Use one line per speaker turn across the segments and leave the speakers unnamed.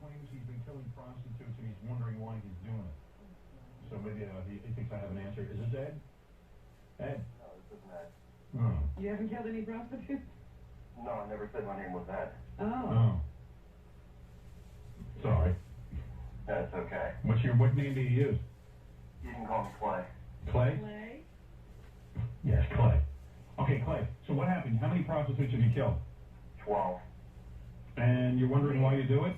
claims he's been killing prostitutes and he's wondering why he's doing it. So maybe he thinks I have an answer. Is this Ed? Ed?
No, this isn't Ed.
Oh.
You haven't killed any prostitutes?
No, I never said my name was Ed.
Oh.
Sorry.
That's okay.
What name do you use?
You can call me Clay.
Clay?
Clay?
Yes, Clay. Okay, Clay. So what happened? How many prostitutes have you killed?
12.
And you're wondering why you do it?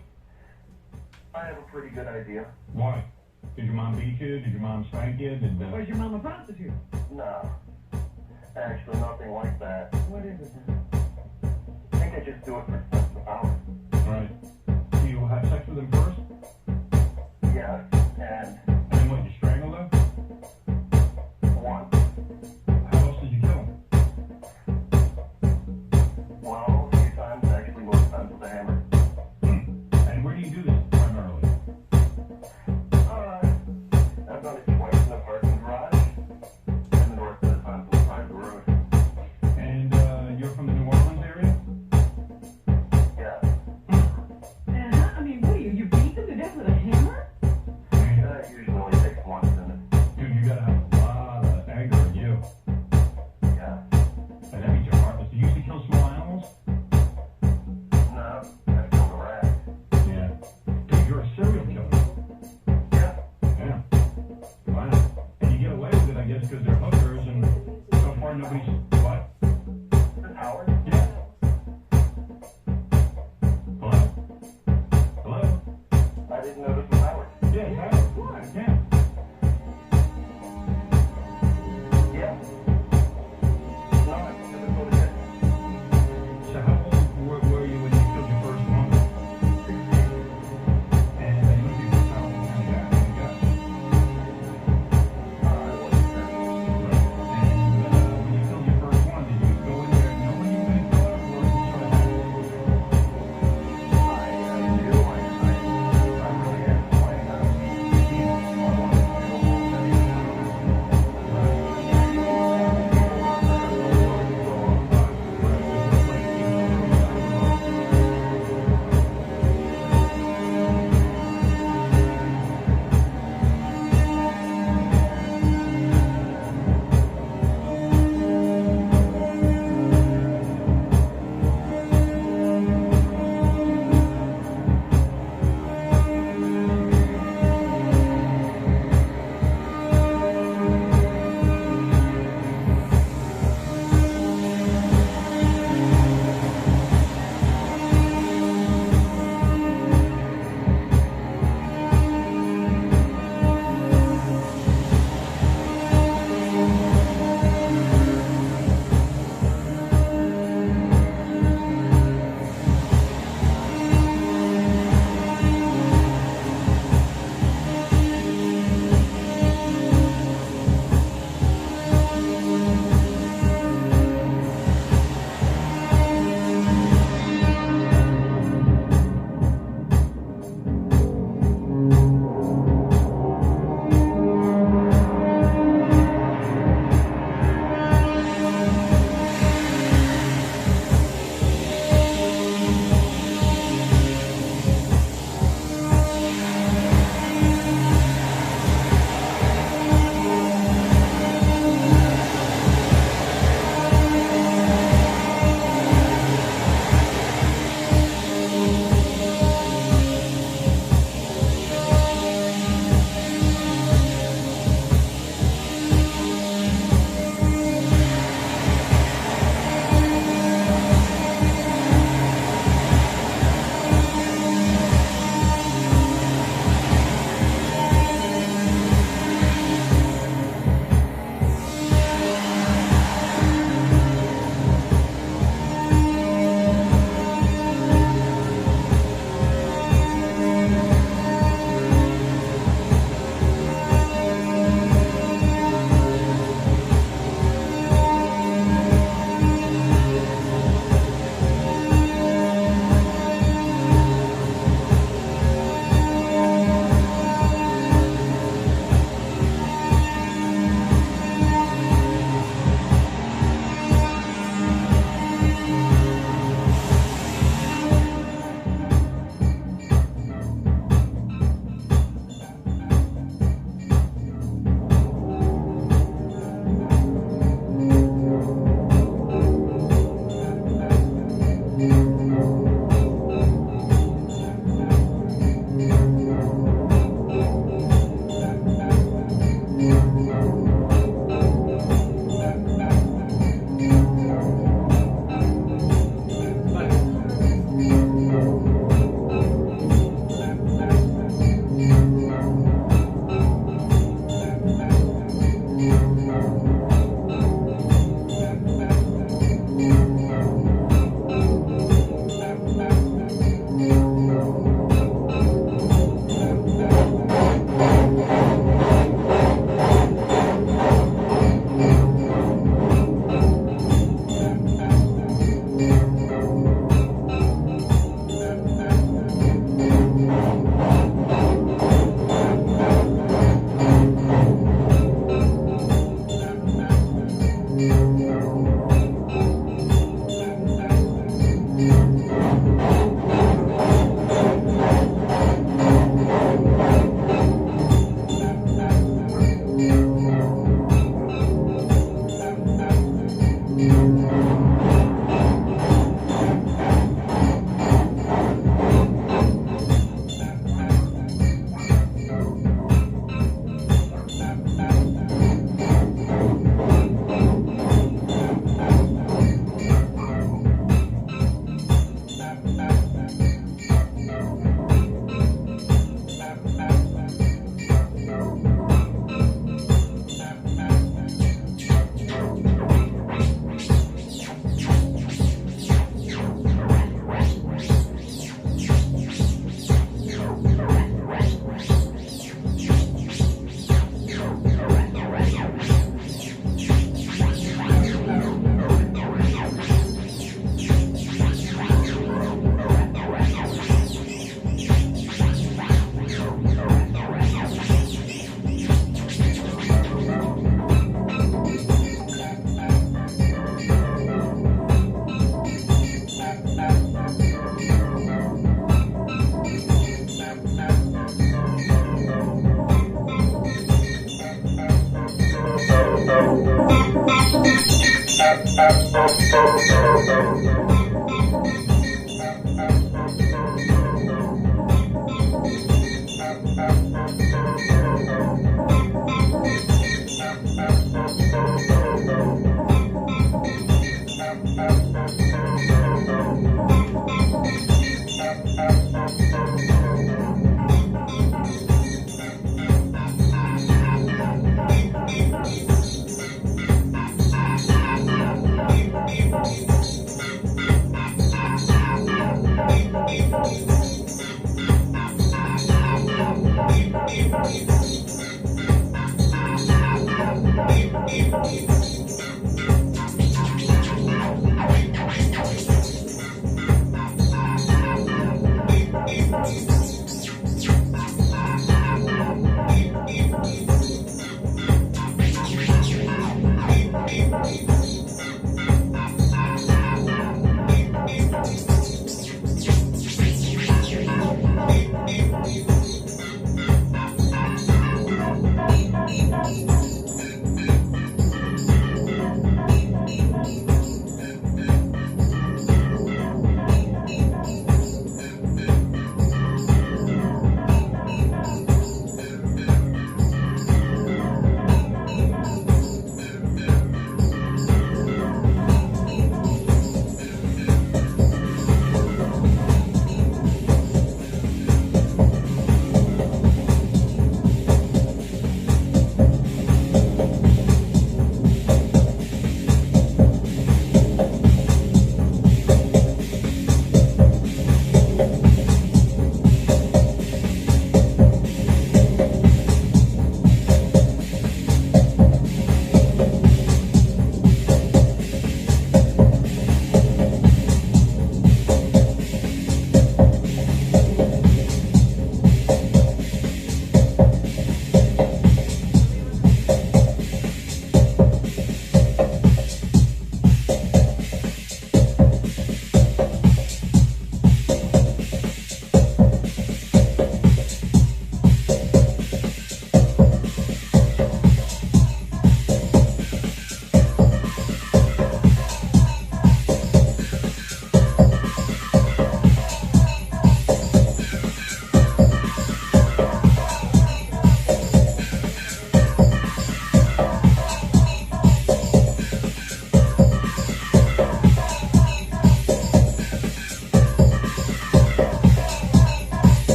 I have a pretty good idea.
Why? Did your mom beat you? Did your mom spank you?
Was your mom a prostitute?
No. Actually, nothing like that.
What is it then?
I think I just do it for sexual power.
Right. Do you have sex with him first?
Yes, and
And what, you strangled her?
one.
How else did you kill him?
Well, a few times, actually, most times with a hammer.
And where do you do this primarily?
I've done it twice in the parking garage, and the rest of the time on the side of the road.
And you're from the New Orleans area?
Yeah.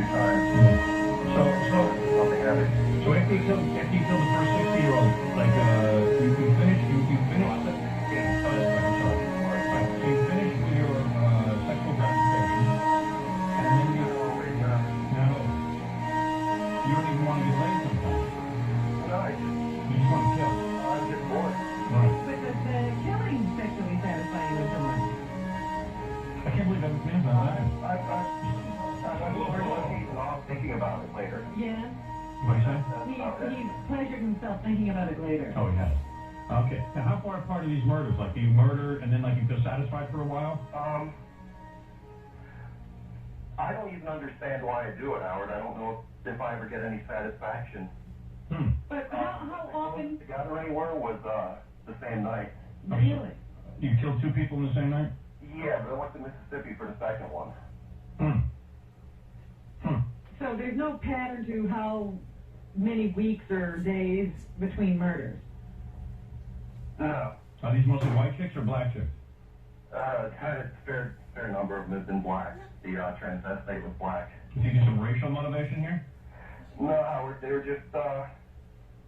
few times.
So
Nothing heavy.
after you killed the first 60-year-old, like, you finished,
Well, that's 16.
oh, that's right, I'm sorry. Right, so you finished with your, sexual gratification, and then you, now, you don't even want to get laid sometimes.
No,
You just want to kill.
I'm just bored.
Right.
But the killing sexually satisfying with someone.
I can't believe that man's on that.
I'm looking off thinking about it later.
Yeah.
What do you say?
He's pleasured himself thinking about it later.
Oh, he has. Okay. Now, how far apart are these murders? Like, do you murder and then, like, you feel satisfied for a while?
I don't even understand why I do it, Howard. I don't know if I ever get any satisfaction.
But how often?
The gathering was the same night.
Really?
You killed 2 people in the same night?
Yeah, but I went to Mississippi for the second one.
So there's no pattern to how many weeks or days between murders?
No.
Are these mostly white chicks or black chicks?
Fair number of them have been black. The transvestite was black.
Do you get some racial motivation here?
No, Howard, they were just,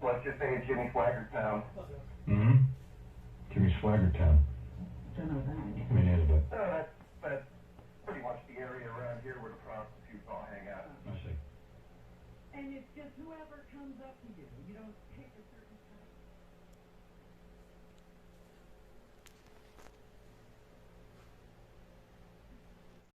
let's just say a Jimmy Swagger town.
Jimmy Swagger Town.
Don't know that.
I mean, yeah, but
That's pretty much the area around here where the prostitutes all hang out.
I see.
And it's just whoever comes up to you. You don't pick a certain